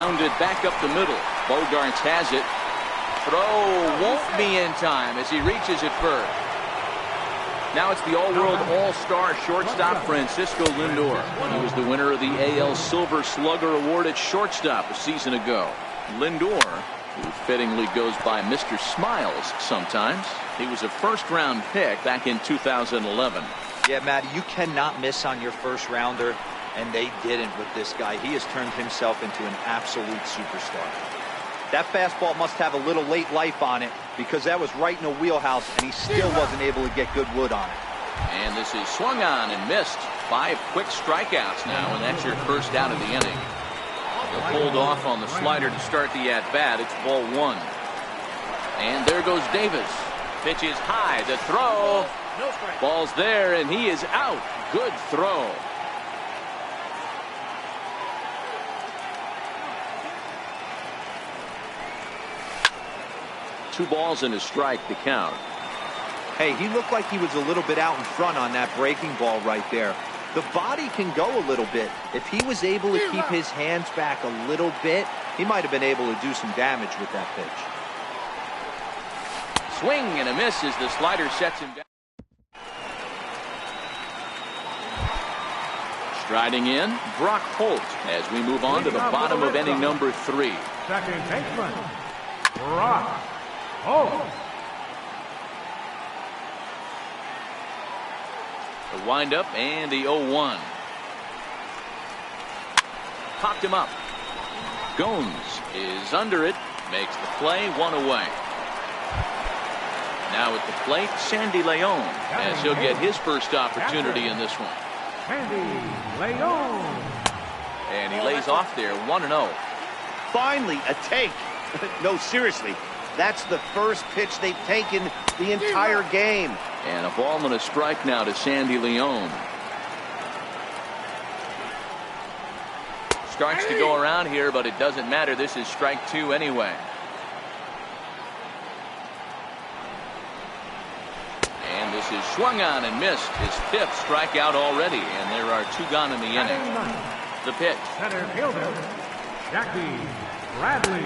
Grounded back up the middle. Bogarts has it. Throw won't be in time as he reaches it first. Now it's the All-World All-Star shortstop Francisco Lindor. He was the winner of the AL Silver Slugger Award at shortstop a season ago. Lindor, who fittingly goes by Mr. Smiles sometimes. He was a first-round pick back in 2011. Yeah, Matty, you cannot miss on your first rounder, and they didn't with this guy. He has turned himself into an absolute superstar. That fastball must have a little late life on it because that was right in the wheelhouse, and he still wasn't able to get good wood on it. And this is swung on and missed. 5 quick strikeouts now, and that's your first out of the inning. He'll hold off on the slider to start the at-bat. It's ball 1. And there goes Davis. Pitch is high. The throw. Ball's there, and he is out. Good throw. Two balls and a strike to count. Hey, he looked like he was a little bit out in front on that breaking ball right there. The body can go a little bit. If he was able to keep his hands back a little bit, he might have been able to do some damage with that pitch. Swing and a miss as the slider sets him down. Striding in, Brock Holt as we move on to the bottom of inning number 3. Second baseman, Brock Holt. The windup and the 0-1. Popped him up. Gomes is under it. Makes the play, 1 away. Now at the plate, Sandy Leon, as he'll get his first opportunity in this one. Sandy Leon. And he lays off there, 1-0. Finally, a take. No, seriously. That's the first pitch they've taken the entire game. And a ball and a strike now to Sandy Leon. Starts to go around here, but it doesn't matter. This is strike 2 anyway. And this is swung on and missed. His 5th strikeout already, and there are 2 gone in the inning. The pitch. Center fielder, Jackie Bradley.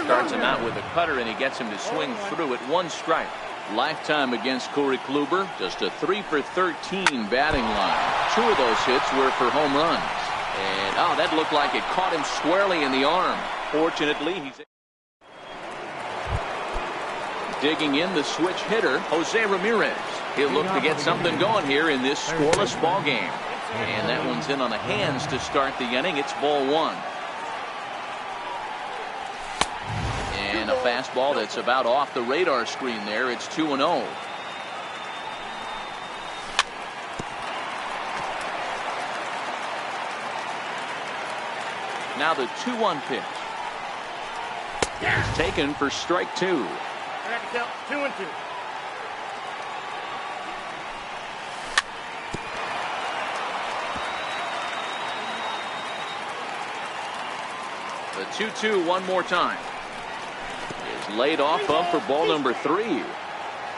Starts him out with a cutter, and he gets him to swing through it. 1 strike. Lifetime against Corey Kluber, just a 3 for 13 batting line. 2 of those hits were for home runs. And oh, that looked like it caught him squarely in the arm. Fortunately, he's digging in the switch hitter, Jose Ramirez. He'll look to get something going here in this scoreless ball game. And that one's in on the hands to start the inning. It's ball 1. And a fastball that's about off the radar screen there. It's 2-0. Now the 2-1 pitch. It's taken for strike 2. 2-2. The 2-2 one more time. Is laid off up for ball number 3.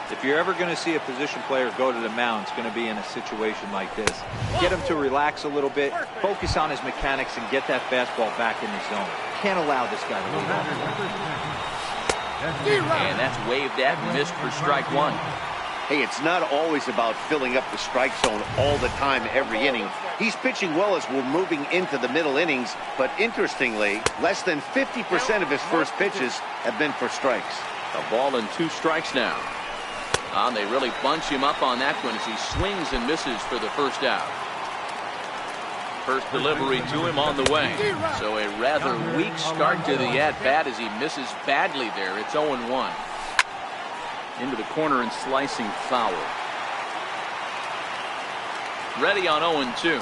If you're ever going to see a position player go to the mound, it's going to be in a situation like this. Get him to relax a little bit, focus on his mechanics, and get that fastball back in the zone. Can't allow this guy to lead off. And that's waved at and missed for strike 1. Hey, it's not always about filling up the strike zone all the time every inning. He's pitching well as we're moving into the middle innings, but interestingly, less than 50% of his first pitches have been for strikes. A ball and 2 strikes now. They really bunch him up on that one as he swings and misses for the first out. First delivery to him on the way. So a rather weak start to the at-bat as he misses badly there. It's 0-1. Into the corner and slicing foul. Ready on 0-2.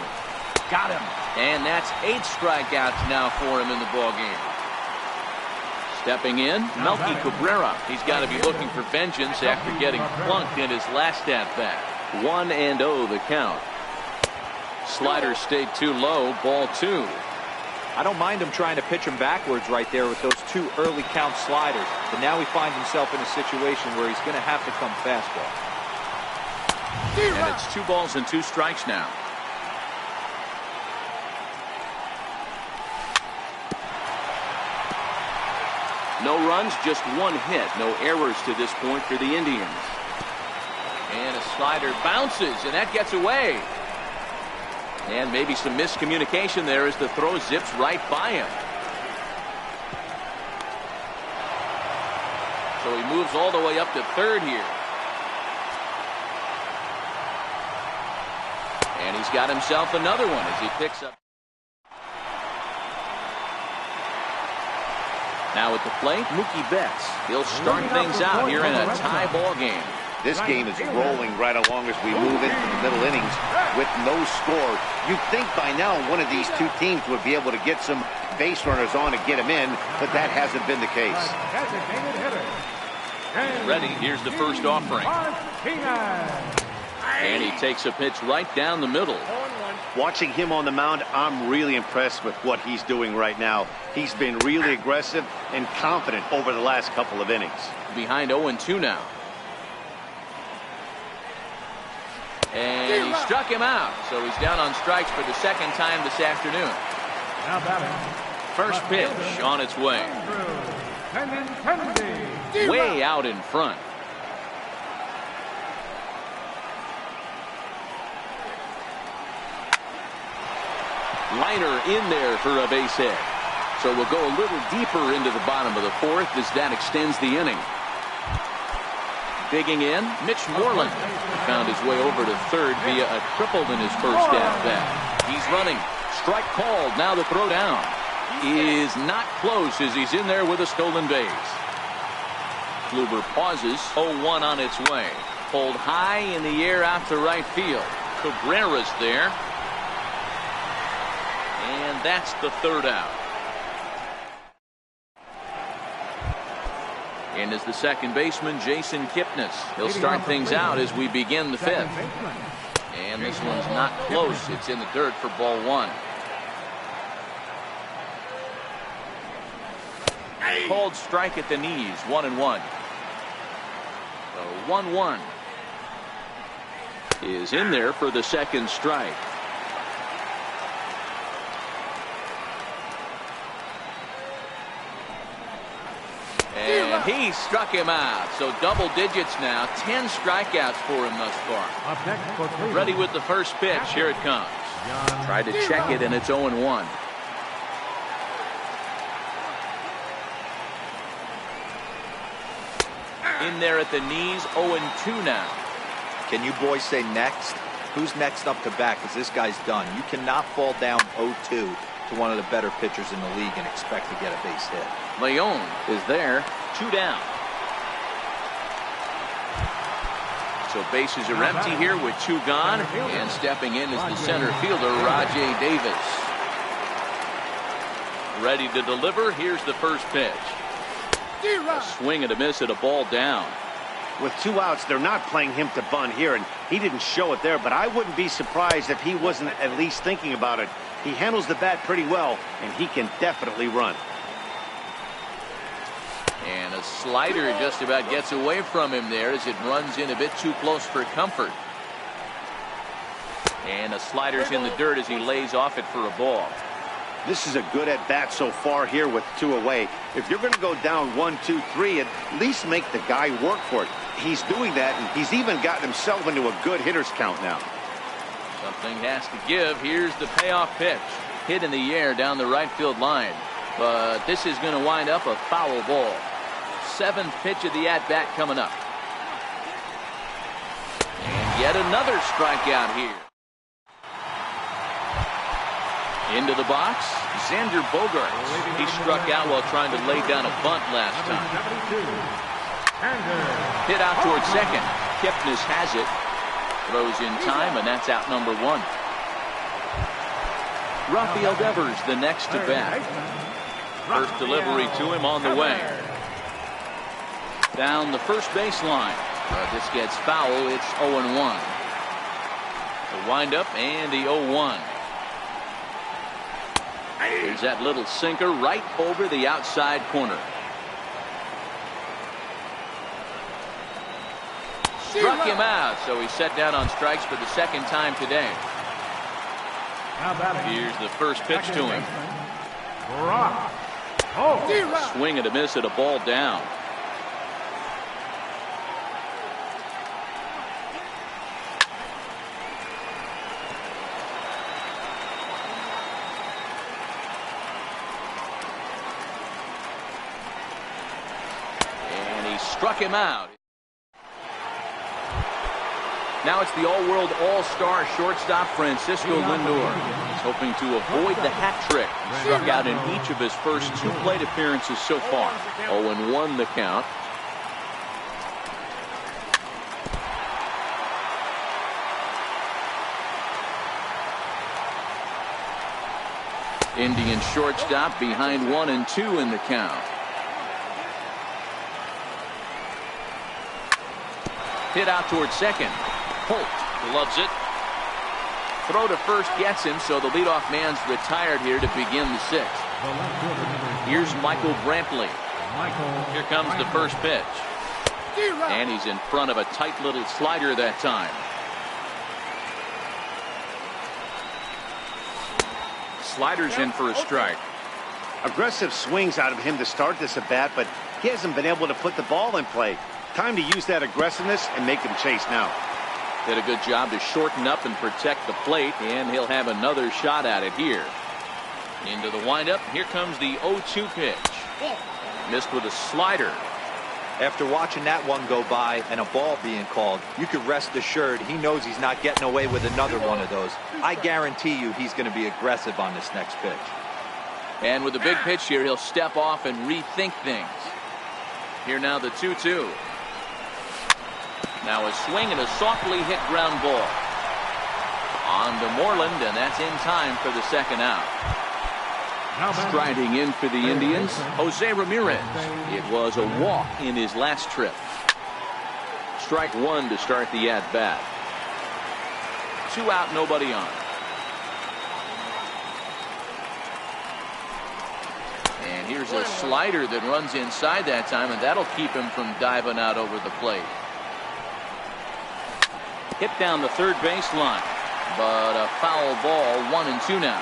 Got him. And that's 8 strikeouts now for him in the ball game. Stepping in, Melky Cabrera. He's got to be looking for vengeance after getting plunked in his last at-bat. 1-0 the count. Slider stayed too low, ball 2. I don't mind him trying to pitch him backwards right there with those 2 early count sliders. But now he finds himself in a situation where he's going to have to come fastball. And it's 2 balls and 2 strikes now. No runs, just one hit. No errors to this point for the Indians. And a slider bounces, and that gets away. And maybe some miscommunication there as the throw zips right by him. So he moves all the way up to third here. And he's got himself another one as he picks up. Now at the plate, Mookie Betts. He'll start things out here in a tie ball game. This game is rolling right along as we move into the middle innings with no score. You'd think by now one of these two teams would be able to get some base runners on and get them in, but that hasn't been the case. He's ready. Here's the first offering. And he takes a pitch right down the middle. Watching him on the mound, I'm really impressed with what he's doing right now. He's been really aggressive and confident over the last couple of innings. Behind 0-2 now. And he struck him out, so he's down on strikes for the second time this afternoon. First pitch on its way. Way out in front. Liner in there for a base hit. So we'll go a little deeper into the bottom of the fourth as that extends the inning. Digging in, Mitch Moreland found his way over to third via a triple in his first at-bat. He's running. Strike called. Now the throw down is not close as he's in there with a stolen base. Kluber pauses. 0-1 on its way. Pulled high in the air out to right field. Cabrera's there. And that's the third out. In is the second baseman, Jason Kipnis. He'll start things out as we begin the fifth. And this one's not close. It's in the dirt for ball one. Called strike at the knees, 1-1. So 1-1 is in there for the second strike. And he struck him out. So double digits now. 10 strikeouts for him thus far. Ready with the first pitch. Here it comes. Tried to check it, and it's 0-1. In there at the knees, 0-2 now. Can you boys say next? Who's next up to bat? Because this guy's done. You cannot fall down 0-2 to one of the better pitchers in the league and expect to get a base hit. Leon is there, 2 down. So bases are empty here with 2 gone, and stepping in is the center fielder, Rajay Davis. Ready to deliver. Here's the first pitch. A swing and a miss at a ball down. With 2 outs, they're not playing him to bunt here, and he didn't show it there, but I wouldn't be surprised if he wasn't at least thinking about it. He handles the bat pretty well, and he can definitely run. And a slider just about gets away from him there as it runs in a bit too close for comfort. And a slider's in the dirt as he lays off it for a ball. This is a good at-bat so far here with 2 away. If you're going to go down 1, 2, 3, at least make the guy work for it. He's doing that, and he's even gotten himself into a good hitter's count now. Something has to give. Here's the payoff pitch. Hit in the air down the right field line. But this is going to wind up a foul ball. 7th pitch of the at-bat coming up. And yet another strikeout here. Into the box, Xander Bogaerts. He struck out while trying to lay down a bunt last time. Hit out towards second. Kipnis has it. Throws in time, and that's out number 1. Rafael Devers, the next to bat. First delivery to him on the way. Down the first baseline. This gets foul. It's 0-1. The windup and the 0-1. There's that little sinker right over the outside corner. Struck him out, so he's set down on strikes for the second time today. Here's the first pitch to him. Oh. Swing and a miss at a ball down. And he struck him out. Now it's the all-world all-star shortstop Francisco Lindor. He's hoping to avoid the hat trick. He struck out in each of his first 2 plate appearances so far. 0-1 the count. Indian shortstop behind 1 and 2 in the count. Hit out towards second. Holt loves it. Throw to first gets him, so the leadoff man's retired here to begin the 6th. Here's Michael Brantley. Here comes the first pitch. And he's in front of a tight little slider that time. Slider's in for a strike. Aggressive swings out of him to start this at bat, but he hasn't been able to put the ball in play. Time to use that aggressiveness and make him chase now. Did a good job to shorten up and protect the plate, and he'll have another shot at it here. Into the windup. Here comes the 0-2 pitch. Missed with a slider. After watching that one go by and a ball being called, you can rest assured he knows he's not getting away with another one of those. I guarantee you he's going to be aggressive on this next pitch. And with a big pitch here, he'll step off and rethink things. Here now the 2-2. Now a swing and a softly hit ground ball. On to Moreland, and that's in time for the 2nd out. Striding in for the Indians, Jose Ramirez. It was a walk in his last trip. Strike 1 to start the at-bat. 2 out, nobody on. And here's a slider that runs inside that time, and that'll keep him from diving out over the plate. Hit down the third baseline, but a foul ball. 1-2 now.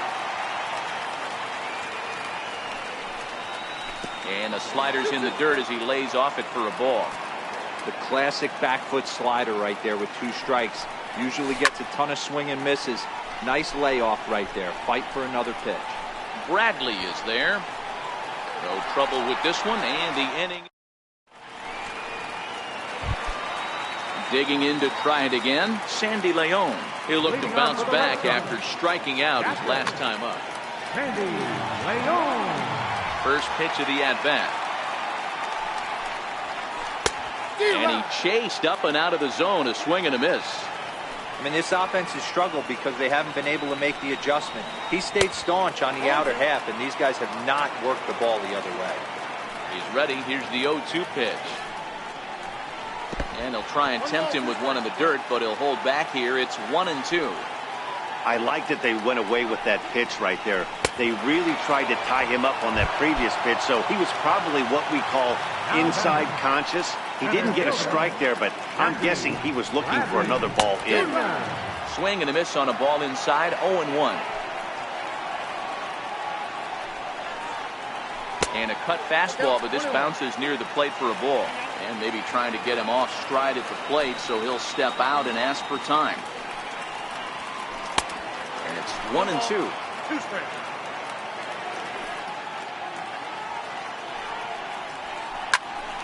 And the slider's in the dirt as he lays off it for a ball. The classic back foot slider right there with 2 strikes. Usually gets a ton of swing and misses. Nice layoff right there. Fight for another pitch. Bradley is there. No trouble with this one, and the inning. Digging in to try it again, Sandy Leon. He'll look to bounce back after striking out his last time up. Sandy Leon. First pitch of the at-bat. And he chased up and out of the zone, a swing and a miss. I mean, this offense has struggled because they haven't been able to make the adjustment. He stayed staunch on the outer half, and these guys have not worked the ball the other way. He's ready. Here's the 0-2 pitch. And he'll try and tempt him with one in the dirt, but he'll hold back here. It's 1-2. I like that they went away with that pitch right there. They really tried to tie him up on that previous pitch, so he was probably what we call inside conscious. He didn't get a strike there, but I'm guessing he was looking for another ball in. Swing and a miss on a ball inside. 0-1. And a cut fastball, but this bounces near the plate for a ball. And maybe trying to get him off stride at the plate, so he'll step out and ask for time. And it's 1-2.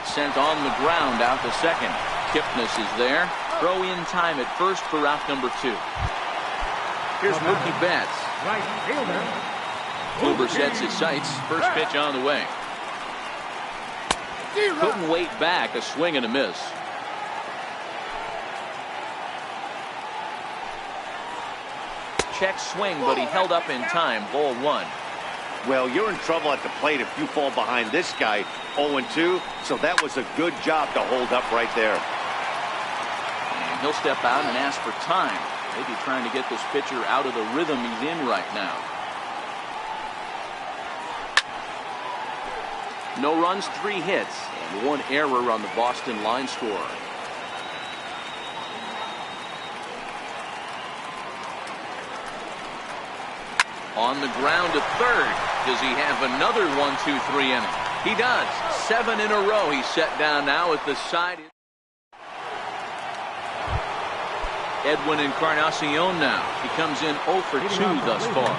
Sent on the ground out to second. Kipnis is there. Throw in time at first for out number 2. Here's Mookie Betts. Right fielder. Kluber sets his sights. First pitch on the way. Couldn't wait back. A swing and a miss. Check swing, but he held up in time. Ball 1. Well, you're in trouble at the plate if you fall behind this guy. 0-2, so that was a good job to hold up right there. And he'll step out and ask for time. Maybe trying to get this pitcher out of the rhythm he's in right now. No runs, 3 hits, and 1 error on the Boston line score. On the ground to third. Does he have another 1-2-3 inning? He does. 7 in a row he's set down now at the side. Edwin Encarnacion now. He comes in 0 for 2 thus far.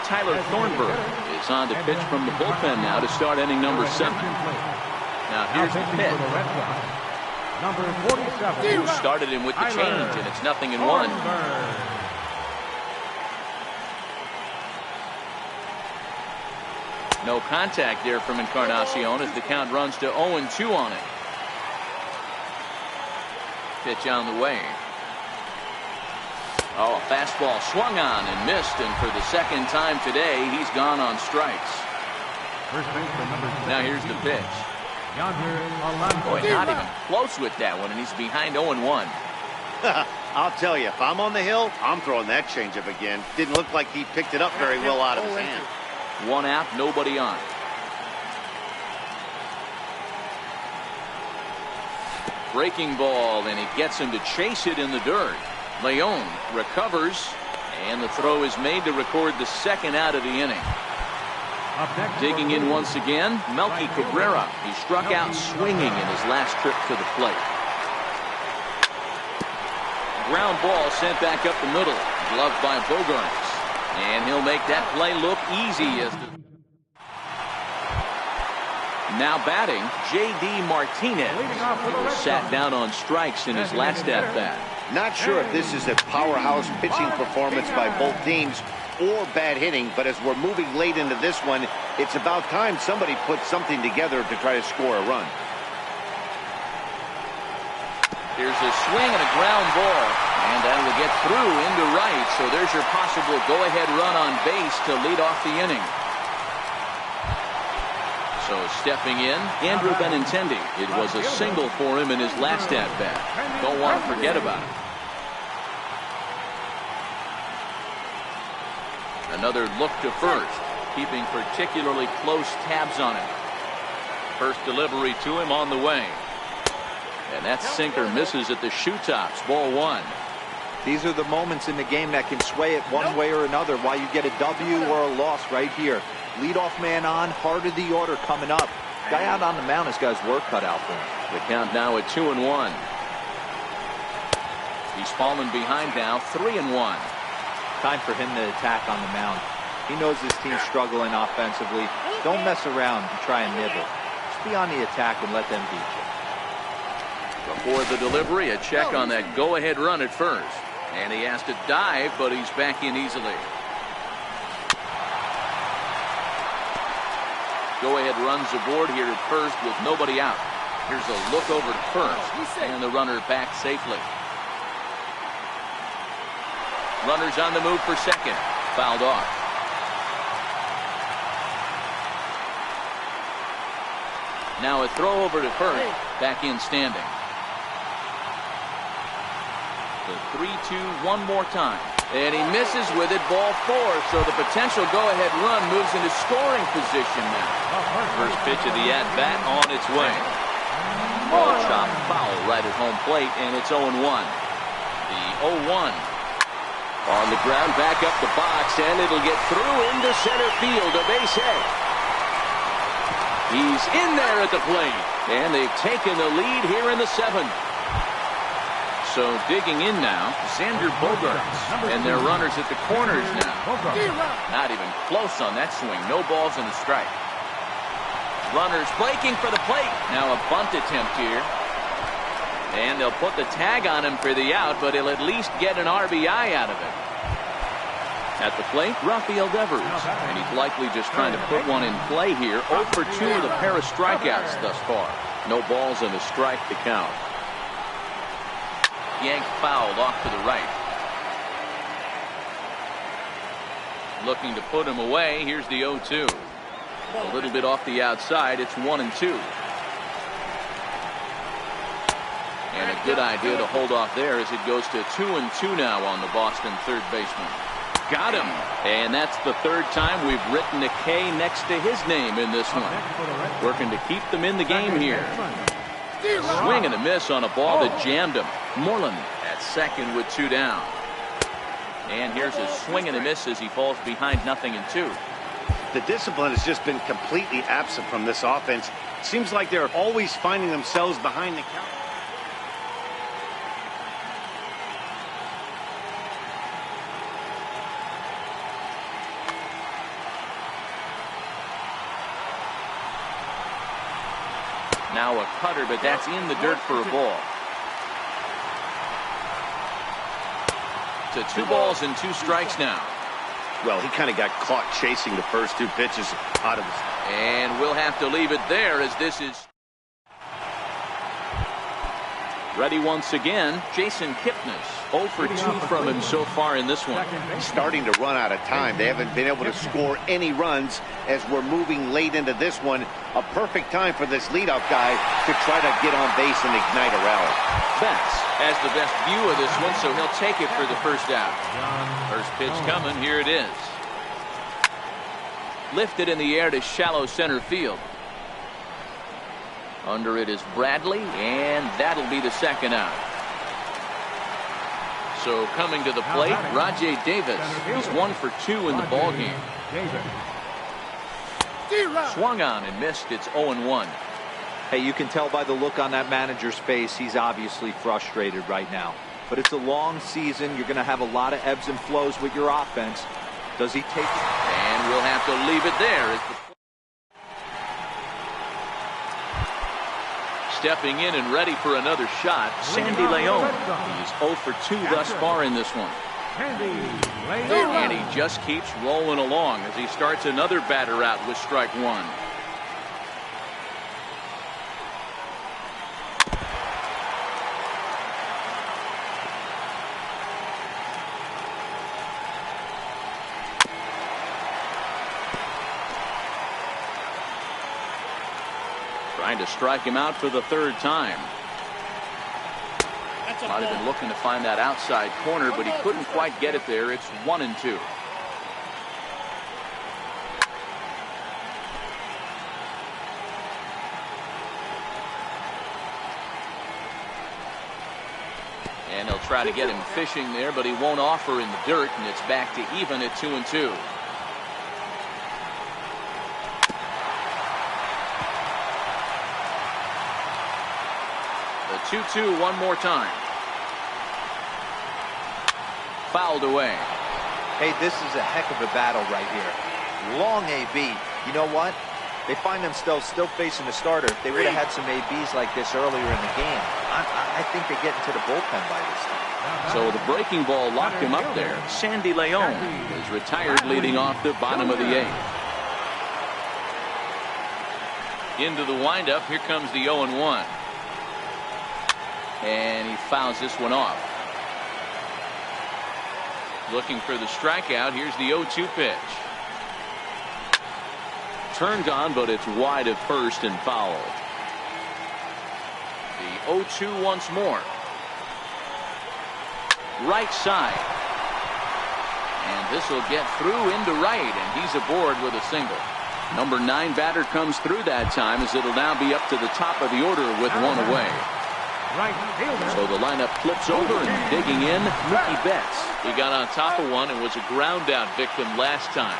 Tyler Thornburg is on to pitch from the bullpen now to start inning number 7. Now here's the pitch. Number 47. Who started him with the change, and it's 0-1. No contact there from Encarnacion as the count runs to 0-2 on it. Pitch on the way. Oh, a fastball swung on and missed, and for the second time today, he's gone on strikes. Now here's the pitch. Boy, not even close with that one, and he's behind 0-1. I'll tell you, if I'm on the hill, I'm throwing that changeup again. Didn't look like he picked it up very well out of his hand. 1 out, nobody on. Breaking ball, and he gets him to chase it in the dirt. Leon recovers, and the throw is made to record the second out of the inning. Digging in once again, Melky Cabrera. He struck out swinging in his last trip to the plate. Ground ball sent back up the middle, gloved by Bogarts. And he'll make that play look easy as the... Now batting, J.D. Martinez, who sat down on strikes in his last at-bat. Not sure if this is a powerhouse pitching performance by both teams or bad hitting, but as we're moving late into this one, it's about time somebody put something together to try to score a run. Here's a swing and a ground ball, and that will get through into right, so there's your possible go-ahead run on base to lead off the inning. So stepping in, Andrew Benintendi. It was a single for him in his last at-bat. Don't want to forget about it. Another look to first, keeping particularly close tabs on him. First delivery to him on the way. And that sinker misses at the shoe tops. Ball 1. These are the moments in the game that can sway it one way or another, why you get a W or a loss right here. Leadoff man on, heart of the order coming up. Guy out on the mound has got his work cut out for him. The count now at 2-1. He's fallen behind now, 3-1. Time for him to attack on the mound. He knows his team's struggling offensively. Don't mess around and try and nibble. Just be on the attack and let them beat you. Before the delivery, a check on that go-ahead run at first. And he has to dive, but he's back in easily. Go-ahead runs aboard here at first with nobody out. Here's a look over to first, and the runner back safely. Runners on the move for second. Fouled off. Now a throw over to first. Back in standing. The 3-2 one more time. And he misses with it, ball 4. So the potential go-ahead run moves into scoring position now. First pitch of the at-bat on its way. Ball chopped foul right at home plate, and it's 0-1. The 0-1. On the ground, back up the box, and it'll get through into center field, a base hit. He's in there at the plate, and they've taken the lead here in the 7th. So digging in now, Xander Bogarts, and their runners at the corners now. Not even close on that swing. No balls and a strike. Runners breaking for the plate. Now a bunt attempt here. And they'll put the tag on him for the out, but he'll at least get an RBI out of it. At the plate, Rafael Devers. And he's likely just trying to put one in play here. 0 for 2 with a pair of strikeouts thus far. No balls and a strike to count. Yanked fouled off to the right. Looking to put him away. Here's the 0-2. A little bit off the outside. It's 1-2. And a good idea to hold off there as it goes to 2-2 now on the Boston third baseman. Got him. And that's the 3rd time we've written a K next to his name in this one. Working to keep them in the game here. Swing and a miss on a ball that jammed him. Moreland at second with 2 down. And here's a swing and a miss as he falls behind 0-2. The discipline has just been completely absent from this offense. Seems like they're always finding themselves behind the counter. Now a cutter, but that's in the dirt for a ball. To 2 balls and 2 strikes now. Well, he kind of got caught chasing the first 2 pitches out of his... And we'll have to leave it there as this is ready once again. Jason Kipnis, 0 for 2 from him so far in this one. Starting to run out of time. They haven't been able to score any runs as we're moving late into this one. A perfect time for this leadoff guy to try to get on base and ignite a rally. Betts has the best view of this one, so he'll take it for the first out. First pitch coming. Here it is. Lifted in the air to shallow center field. Under it is Bradley, and that'll be the second out. So coming to the plate, Rajay Davis. He's 1 for 2 in the ballgame. Swung on and missed. It's 0-1. Hey, you can tell by the look on that manager's face, he's obviously frustrated right now. But it's a long season. You're going to have a lot of ebbs and flows with your offense. Does he take it? And we'll have to leave it there. Stepping in and ready for another shot, Sandy Leon. He's 0 for 2 thus far in this one. And he just keeps rolling along as he starts another batter out with strike 1. Trying to strike him out for the 3rd time. Might have been looking to find that outside corner, but he couldn't quite get it there. It's 1-2. And he'll try to get him fishing there, but he won't offer in the dirt, and it's back to even at 2-2. The 2-2 one more time. Fouled away. Hey, this is a heck of a battle right here. Long AB. You know what? They find themselves still facing the starter. If they would have had some ABs like this earlier in the game, I think they get into the bullpen by this time. So the breaking ball locked him up there. Sandy Leon is retired leading off the bottom of the 8th. Into the windup. Here comes the 0-1. And he fouls this one off. Looking for the strikeout. Here's the 0-2 pitch. Turned on, but it's wide at first and fouled. The 0-2 once more. Right side. And this will get through into right, and he's aboard with a single. Number 9 batter comes through that time, as it'll now be up to the top of the order with 1 away. So the lineup flips over, and digging in, Mookie Betts. He got on top of one and was a ground out victim last time.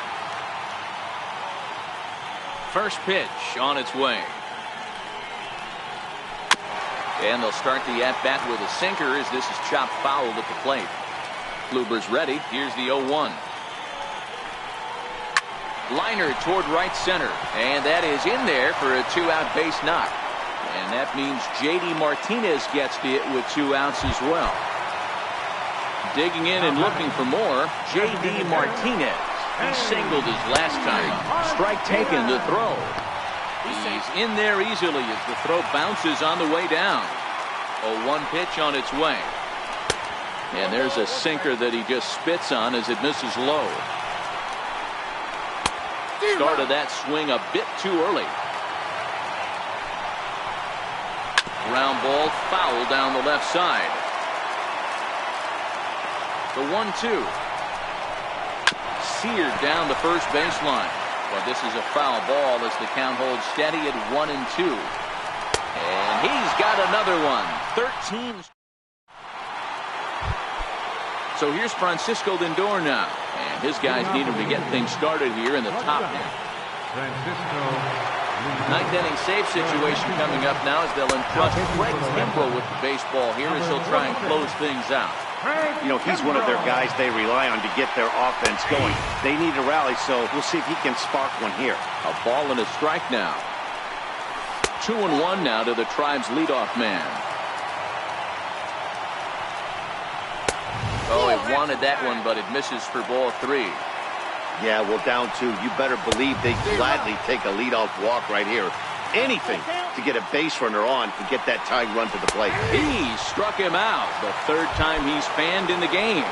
First pitch on its way. And they'll start the at-bat with a sinker as this is chopped foul at the plate. Kluber's ready. Here's the 0-1. Liner toward right center. And that is in there for a 2-out base knock. And that means J.D. Martinez gets it with 2 outs as well. Digging in and looking for more, J.D. Martinez. He singled his last time. Strike taken to throw. He's in there easily as the throw bounces on the way down. 0-1 pitch on its way. And there's a sinker that he just spits on as it misses low. Started that swing a bit too early. Ground ball foul down the left side. The 1-2. Seared down the first baseline. But this is a foul ball as the count holds steady at 1-2. And he's got another one. 13. So here's Francisco Lindor now. And his guys need him to get things started here in the top half. Ninth inning save situation coming up now as they'll entrust Greg Kimbrough with the baseball here as he'll try and close things out. You know, he's one of their guys they rely on to get their offense going. They need a rally, so we'll see if he can spark one here. A ball and a strike now. 2-1 now to the Tribe's leadoff man. Oh, he wanted that one, but it misses for ball 3. Yeah, well, down 2. You better believe they gladly take a leadoff walk right here. Anything to get a base runner on to get that tying run to the plate. He struck him out. The 3rd time he's fanned in the game.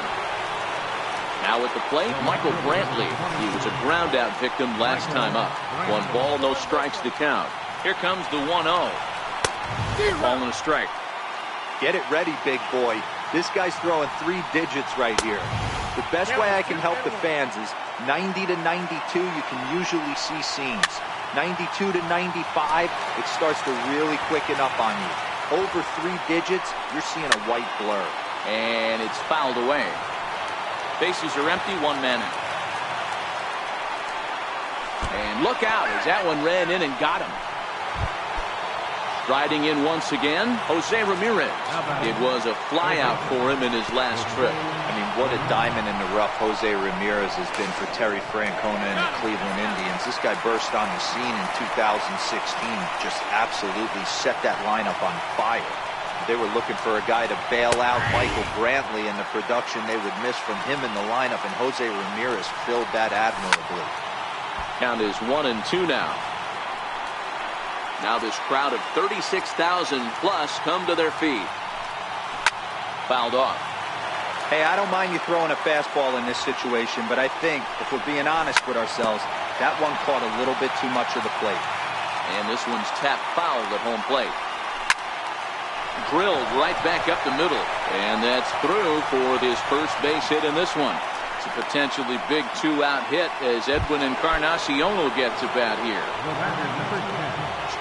Now at the plate, Michael Brantley. He was a ground out victim last time up. 1 ball, no strikes to count. Here comes the 1-0. Ball and a strike. Get it ready, big boy. This guy's throwing 3 digits right here. The best way I can help the fans is 90 to 92, you can usually see seams. 92 to 95, it starts to really quicken up on you. Over 3 digits, you're seeing a white blur. And it's fouled away. Bases are empty, 1 man out. And look out as that one ran in and got him. Riding in once again, Jose Ramirez. It was a flyout for him in his last trip. I mean, what a diamond in the rough Jose Ramirez has been for Terry Francona and the Cleveland Indians. This guy burst on the scene in 2016, just absolutely set that lineup on fire. They were looking for a guy to bail out Michael Brantley, and the production they would miss from him in the lineup, and Jose Ramirez filled that admirably. Count is 1-2 now. Now this crowd of 36,000 plus come to their feet. Fouled off. Hey, I don't mind you throwing a fastball in this situation, but I think, if we're being honest with ourselves, that one caught a little bit too much of the plate. And this one's tapped foul at home plate. Drilled right back up the middle. And that's through for his first base hit in this one. It's a potentially big 2-out hit as Edwin Encarnacion gets a bat here.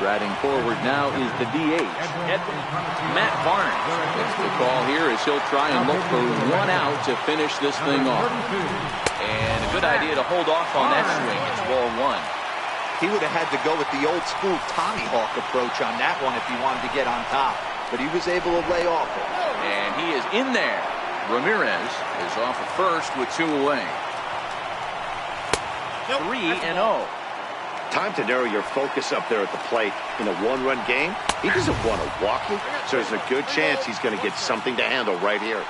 Striding forward now is the DH, Matt Barnes. It's the call here as he'll try and look for 1 out to finish this thing off. And a good idea to hold off on that swing. It's ball 1. He would have had to go with the old school Tommy Hawk approach on that one if he wanted to get on top. But he was able to lay off it. And he is in there. Ramirez is off at first with 2 away. 3-0. Time to narrow your focus up there at the plate. In a 1-run game, he doesn't want to walk you, so there's a good chance he's going to get something to handle right here.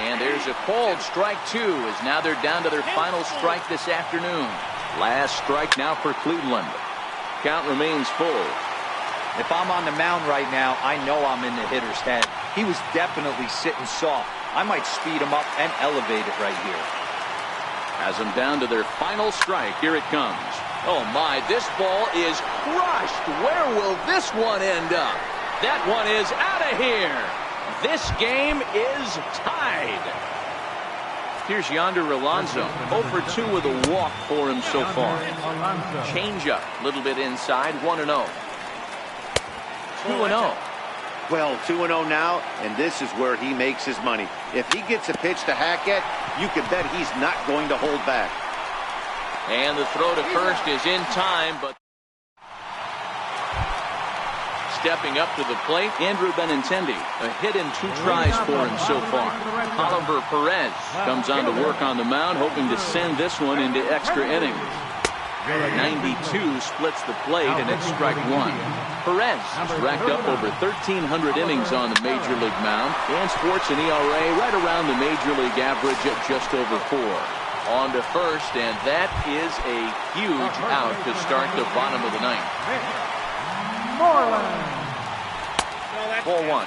And there's a called strike 2 as now they're down to their final strike this afternoon. Last strike now for Cleveland. Count remains full. If I'm on the mound right now, I know I'm in the hitter's head. He was definitely sitting soft. I might speed him up and elevate it right here. Has them down to their final strike. Here it comes. Oh my, this ball is crushed. Where will this one end up? That one is out of here. This game is tied. Here's Yonder Alonso. 0 for 2 with a walk for him so far. Change up, a little bit inside, 1-0. 2-0. Well, 2-0 now, and this is where he makes his money. If he gets a pitch to hack at, you can bet he's not going to hold back. And the throw to first is in time, but stepping up to the plate, Andrew Benintendi. A hit and 2 tries for him so far. Oliver Perez comes on to work on the mound, hoping to send this one into extra innings. 92 splits the plate, and it's strike 1. Perez has racked up over 1,300 innings on the Major League mound and sports an ERA right around the Major League average at just over 4. On to first, and that is a huge out to start the bottom of the 9th. Ball 1.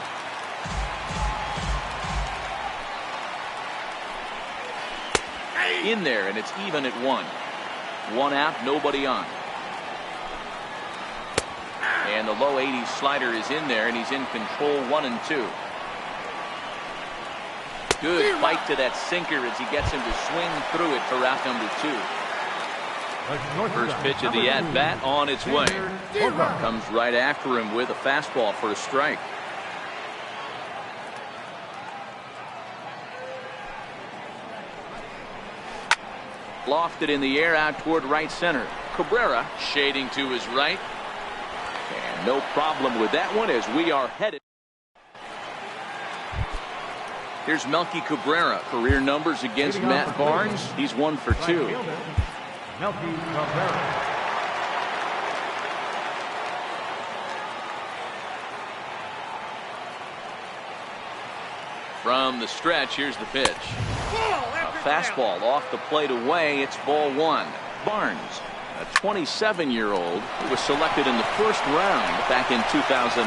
In there, and it's even at 1. 1 out, nobody on. And the low 80s slider is in there, and he's in control 1-2. Good fight to that sinker as he gets him to swing through it for out number 2. First pitch of the at-bat on its way. Comes right after him with a fastball for a strike. Lofted in the air out toward right center. Cabrera shading to his right. And no problem with that one as we are headed. Here's Melky Cabrera. Career numbers against Matt Barnes. He's 1 for 2. Melky Cabrera. From the stretch, here's the pitch. A fastball off the plate away. It's ball 1. Barnes, a 27-year-old who was selected in the first round back in 2011.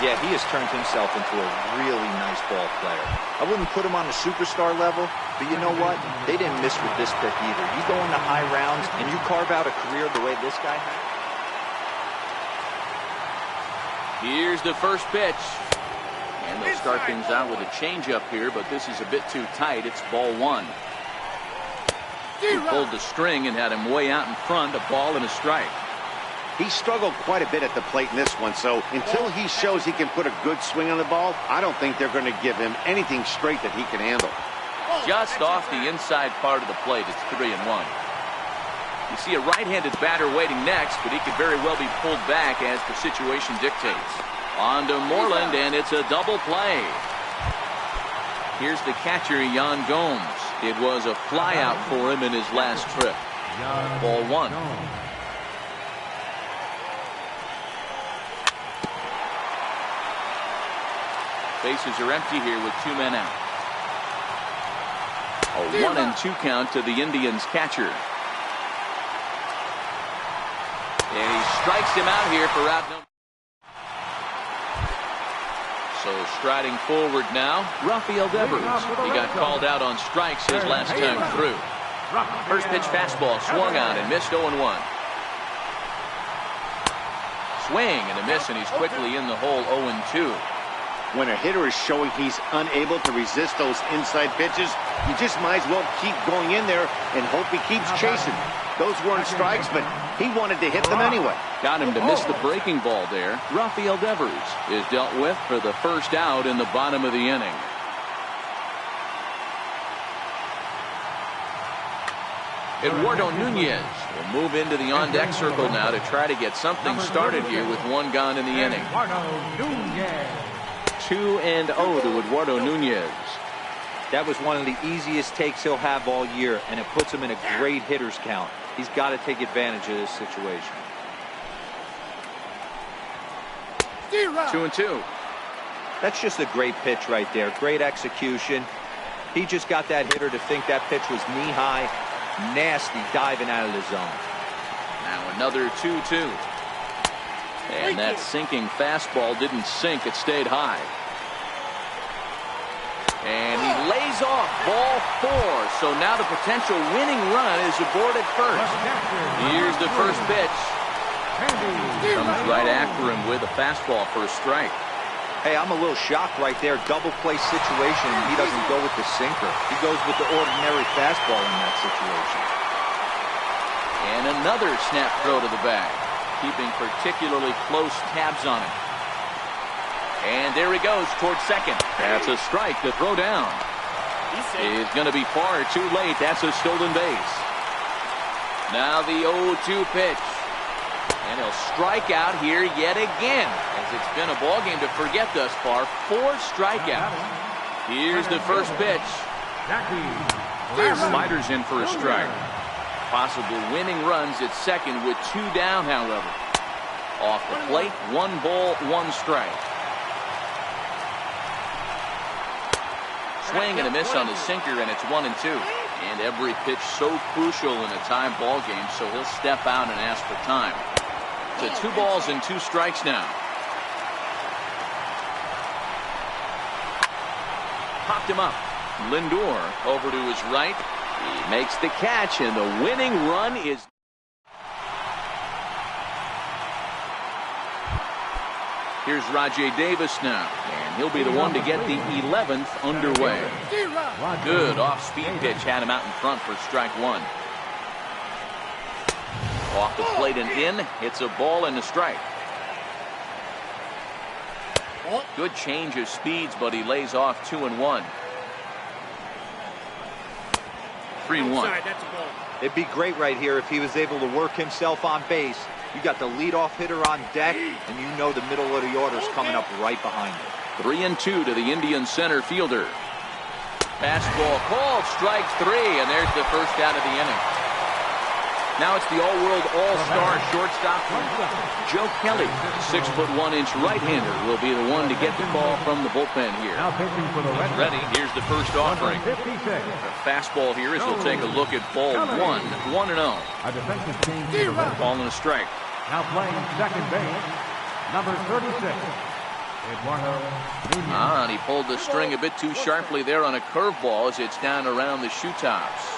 Yeah, he has turned himself into a really nice ball player. I wouldn't put him on the superstar level, but you know what? They didn't miss with this pick either. You go into high rounds and you carve out a career the way this guy had. Here's the first pitch. And they'll start things out with a changeup here, but this is a bit too tight. It's ball 1. He pulled the string and had him way out in front, a ball and a strike. He struggled quite a bit at the plate in this one, so until he shows he can put a good swing on the ball, I don't think they're going to give him anything straight that he can handle. Just off the inside part of the plate, it's 3-1. You see a right-handed batter waiting next, but he could very well be pulled back as the situation dictates. On to Moreland, and it's a double play. Here's the catcher, Yan Gomes. It was a flyout for him in his last trip. Ball 1. Bases are empty here with 2 men out. A 1-2 count to the Indians catcher. And he strikes him out here for out number. So striding forward now, Rafael Devers. He got called out on strikes his last time through. First pitch fastball swung on and missed 0-1. Swing and a miss, and he's quickly in the hole 0-2. When a hitter is showing he's unable to resist those inside pitches, you just might as well keep going in there and hope he keeps chasing. Those weren't strikes, but he wanted to hit them anyway. Got him to miss the breaking ball there. Rafael Devers is dealt with for the first out in the bottom of the inning. Eduardo Nunez will move into the on-deck circle now to try to get something started here with 1 gone in the inning. 2-0 to Eduardo Nunez. That was one of the easiest takes he'll have all year, and it puts him in a great hitter's count. He's got to take advantage of this situation. 2-2. That's just a great pitch right there. Great execution. He just got that hitter to think that pitch was knee-high. Nasty diving out of the zone. Now another 2-2. And that sinking fastball didn't sink. It stayed high. And he lays off ball 4. So now the potential winning run is aboard at first. Here's the first pitch. Comes right after him with a fastball for a strike. Hey, I'm a little shocked right there. Double play situation. He doesn't go with the sinker. He goes with the ordinary fastball in that situation. And another snap throw to the bag, keeping particularly close tabs on it. And there he goes towards second. That's a strike to throw down. He's going to be far too late. That's a stolen base. Now the 0-2 pitch. And he'll strike out here yet again, as it's been a ball game to forget thus far. 4 strikeouts. Here's the first pitch. Sliders in for a strike. Possible winning runs at second with 2 down, however. Off the plate, 1 ball, 1 strike. Swing and a miss on the sinker, and it's 1-2. And every pitch so crucial in a tie ball game, so he'll step out and ask for time. To 2 balls and 2 strikes now. Popped him up. Lindor over to his right. He makes the catch, and the winning run is. Here's Rajay Davis now, and he'll be the one to get the 11th underway. Good off-speed pitch had him out in front for strike 1. Off the plate and in. It's a ball and a strike. Good change of speeds, but he lays off 2-1. 3-1. It'd be great right here if he was able to work himself on base. You got the leadoff hitter on deck, and you know the middle of the order's coming up right behind him. 3-2 to the Indian center fielder. Fastball called, strike 3, and there's the first out of the inning. Now it's the all-world all-star shortstop Joe Kelly. 6'1" right-hander will be the one to get the call from the bullpen here. Now pitching for the Red Ready, here's the first offering. 56. A fastball here as we'll take a look at ball 1, 1-0. A defensive change for the Red. Ball and a strike. Now playing second base, number 36. Eduardo Nunez. And he pulled the string a bit too sharply there on a curveball as it's down around the shoe tops.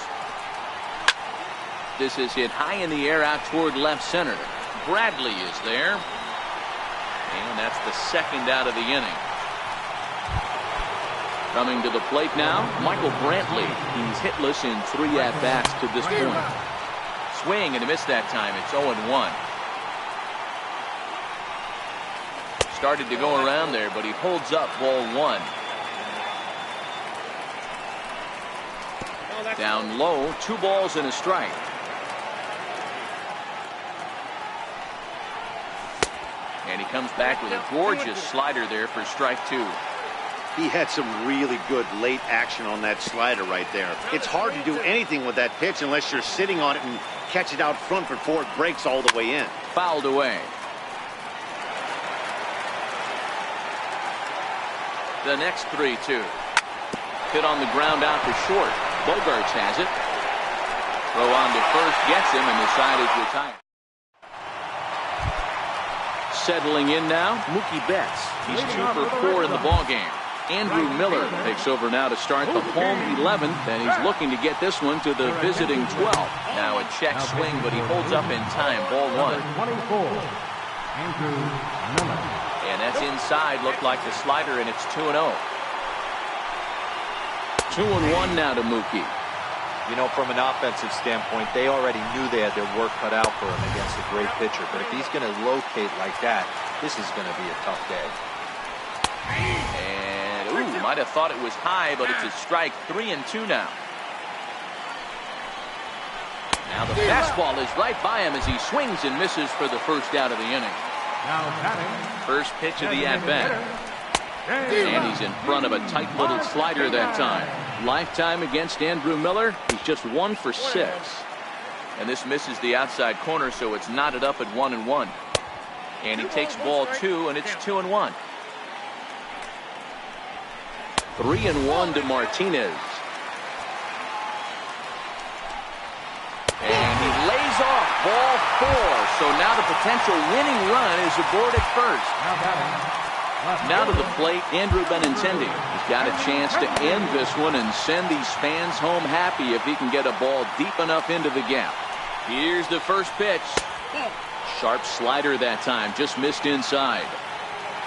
This is hit high in the air out toward left center. Bradley is there. And that's the second out of the inning. Coming to the plate now, Michael Brantley. He's hitless in 3 at-bats to this point. Swing and a miss that time. It's 0-1. Started to go around there, but he holds up ball 1. Down low, 2 balls and a strike. And he comes back with a gorgeous slider there for strike 2. He had some really good late action on that slider right there. It's hard to do anything with that pitch unless you're sitting on it and catch it out front before it breaks all the way in. Fouled away. The next 3-2. Hit on the ground out to short. Bogarts has it. Throw on to first, gets him, and the side is retired. Settling in now, Mookie Betts. He's 2 for 4 in the ballgame. Andrew Miller takes over now to start the home 11th, and he's looking to get this one to the visiting 12th. Now a check swing, but he holds up in time. Ball 1. 24. Andrew Miller. And that's inside. Looked like the slider, and it's 2-0. 2-1 now to Mookie. You know, from an offensive standpoint, they already knew they had their work cut out for him against a great pitcher. But if he's going to locate like that, this is going to be a tough day. And, ooh, might have thought it was high, but it's a strike. 3-2 now. Now the fastball is right by him as he swings and misses for the first out of the inning. Now batting. First pitch of the at-bat. And he's in front of a tight little slider that time. Lifetime against Andrew Miller, he's just 1 for 6. And this misses the outside corner, so it's knotted up at 1-1. And he takes ball 2, and it's 2-1. 3-1 to Martinez. And he lays off ball 4. So now the potential winning run is aboard at first. Now batting. Now to the plate, Andrew Benintendi. He's got a chance to end this one and send these fans home happy if he can get a ball deep enough into the gap. Here's the first pitch. Sharp slider that time, just missed inside.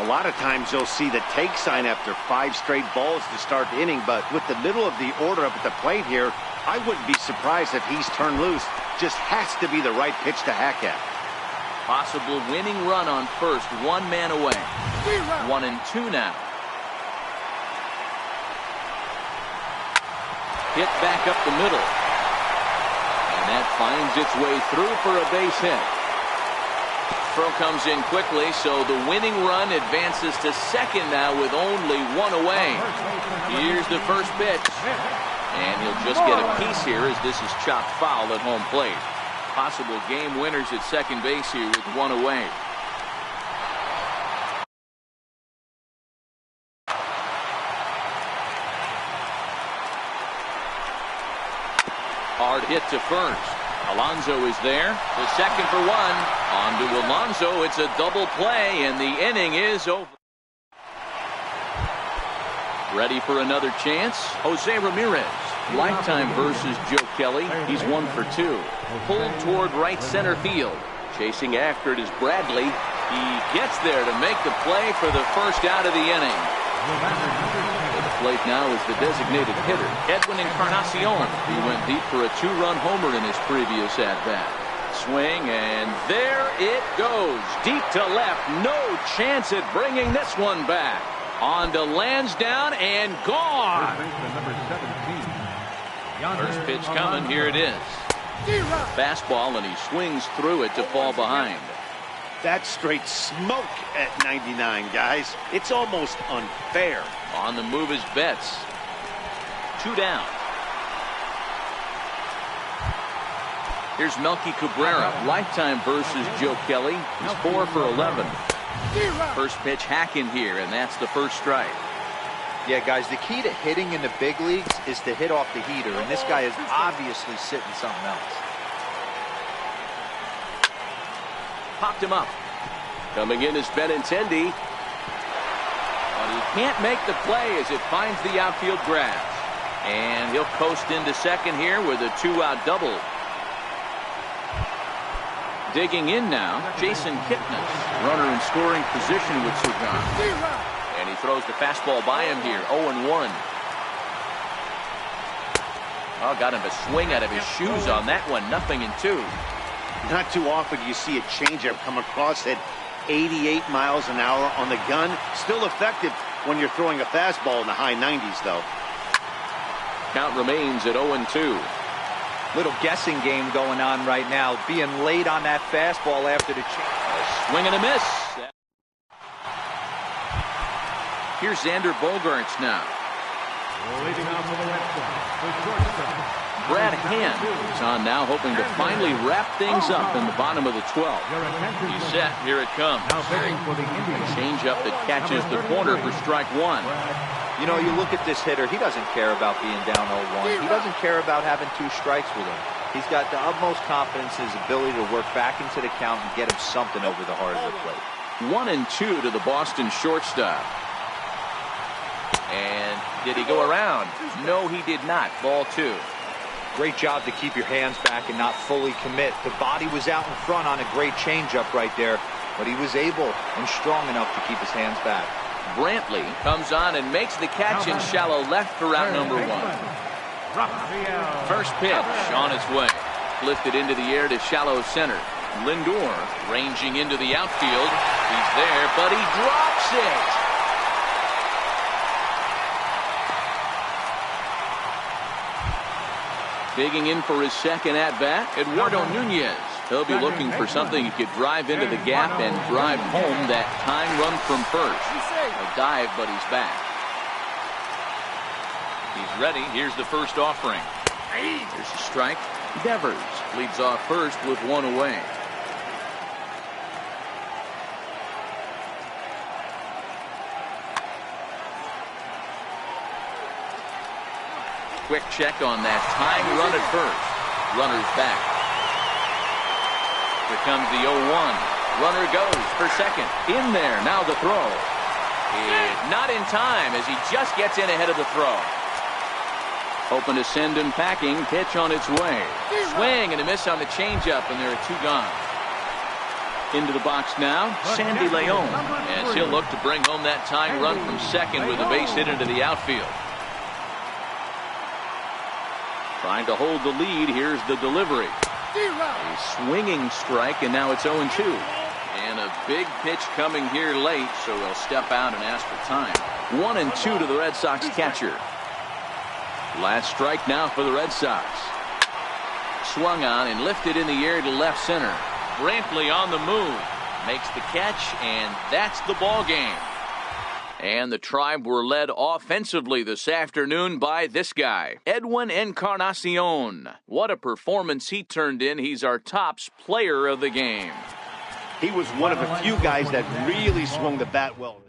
A lot of times you'll see the take sign after 5 straight balls to start the inning, but with the middle of the order up at the plate here, I wouldn't be surprised if he's turned loose. Just has to be the right pitch to hack at. Possible winning run on first, 1 man away. 1-2 now. Hit back up the middle. And that finds its way through for a base hit. Throw comes in quickly, so the winning run advances to second now with only 1 away. Here's the first pitch. And he'll just get a piece here as this is chopped foul at home plate. Possible game winners at second base here with 1 away. Hard hit to first. Alonso is there. The second for 1. On to Alonso. It's a double play, and the inning is over. Ready for another chance? Jose Ramirez. Lifetime versus Joe Kelly. He's 1 for 2. Pulled toward right center field. Chasing after it is Bradley. He gets there to make the play for the first out of the inning. At the plate now is the designated hitter, Edwin Encarnacion. He went deep for a 2-run homer in his previous at-bat. Swing, and there it goes. Deep to left. No chance at bringing this one back. On to Lansdowne and gone. First pitch coming. Here it is. Fastball, and he swings through it to fall behind. That's straight smoke at 99, guys. It's almost unfair. On the move is Betts. 2 down. Here's Melky Cabrera. Lifetime versus Joe Kelly. He's 4 for 11. First pitch hacking here, and that's the first strike. Yeah, guys, the key to hitting in the big leagues is to hit off the heater, and this guy is obviously sitting something else. Popped him up. Coming in is Benintendi. But he can't make the play as it finds the outfield grass. And he'll coast into second here with a 2-out double. Digging in now, Jason Kipnis. Runner in scoring position with Sugan. And he throws the fastball by him here, 0-1. Oh, got him a swing out of his shoes on that one, 0-2. Not too often do you see a changeup come across at 88 miles an hour on the gun. Still effective when you're throwing a fastball in the high 90s, though. Count remains at 0-2. Little guessing game going on right now. Being late on that fastball after the change. Swing and a miss. Here's Xander Bogaerts now. Leading off for the Red Sox, the shortstop. Brad Hand is on now, hoping to finally wrap things up in the bottom of the 12th. He's set. Here it comes. Now pitching for the Indians. Change-up that catches the corner for strike 1. You know, you look at this hitter, he doesn't care about being down 0-1. He doesn't care about having 2 strikes with him. He's got the utmost confidence in his ability to work back into the count and get him something over the heart of the plate. 1-2 to the Boston shortstop. And did he go around? No, he did not. Ball 2. Great job to keep your hands back and not fully commit. The body was out in front on a great changeup right there, but he was able and strong enough to keep his hands back. Brantley comes on and makes the catch in shallow left for route number 1. First pitch on its way. Lifted into the air to shallow center. Lindor ranging into the outfield. He's there, but he drops it. Digging in for his second at-bat, Eduardo Nunez. He'll be looking for something he could drive into the gap and drive home that tying run from first. A dive, but he's back. He's ready. Here's the first offering. Here's a strike. Devers leads off first with 1 away. Quick check on that tying run at first. Runner's back. Here comes the 0-1. Runner goes for second. In there. Now the throw. Not in time as he just gets in ahead of the throw. Hoping to send him packing. Pitch on its way. Swing and a miss on the changeup, and there are 2 gone. Into the box now, Sandy Leon. And he'll look to bring home that tying run from second with a base hit into the outfield. Trying to hold the lead. Here's the delivery. A swinging strike, and now it's 0-2. And a big pitch coming here late, so he'll step out and ask for time. 1-2 to the Red Sox catcher. Last strike now for the Red Sox. Swung on and lifted in the air to left center. Brantley on the move. Makes the catch, and that's the ball game. And the Tribe were led offensively this afternoon by this guy, Edwin Encarnacion. What a performance he turned in. He's our tops player of the game. He was one of the few guys that really swung the bat well.